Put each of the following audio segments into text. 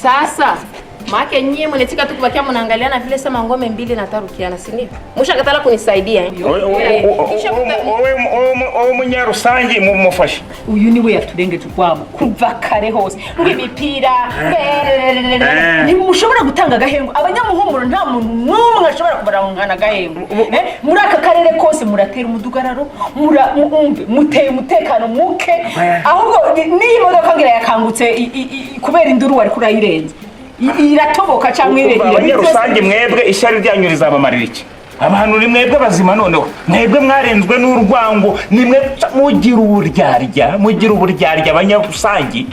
Sasa maana nyinyi mnetika tu kubakia mnaangaliana vile sema ngome mbili na tarukiana, si ndio? Mshakatala kunisaidia. Owe munyarusangi mumufashe. Uyu niwe yaturengeje kwabo kuva kare hose. Ngibipira. Ni mushobora gutanga gahengo. Abanyamuhumuro nta muntu numwe ashobora kubarangana gahengo. Muri aka karere kose muratera umudugararo, muteye umutekano muke. Ahubwo ni imodoka ngira yakangutse kubera induru wari kurayirenze. Iratoboka cyangwa irehira. Abanyarusangi mwebwe ishyari ryanyu rizabamarira iki? Abantu ni mwebwe bazima noneho. Mwebwe mwarenzwe n'urwango, nimwe mugira uburyarya abanyarusangi.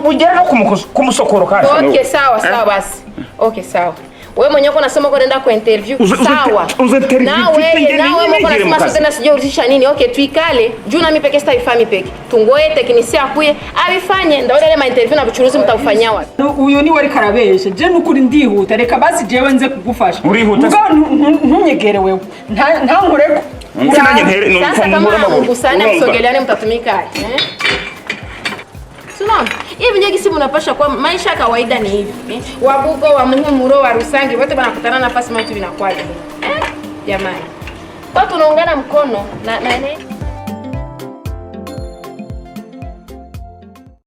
Ugera no kumusokoro kaje. Okay, sawa basi. Okay, sawa. Wewe mwenyewe unasema uko nenda kwa interview. Sawa. Na wewe mko nasema sasa tena sije urudisha nini? Okay, tuikale. Juu na mimi peke sitaifami peke. Tungoe teknisia akuye abifanye ndio ile ma interview na bucuruzi mtakufanyia wapi. Uyo ni wari karabeshe. Je nukuri ndihuta reka basi jewe nze kugufasha. Urihuta. Ntunyegere wewe. Nta nkureko. Nsinanye ntere no kumura ngusane msogeleane mtatumika. Tunaona hivi nyingi si mnapasha kwa maisha kawaida ni hivi wabugo wa muhumuro wa rusangi wote wanakutana nafasi moja vinakuwa jamani watu tunaungana mkono na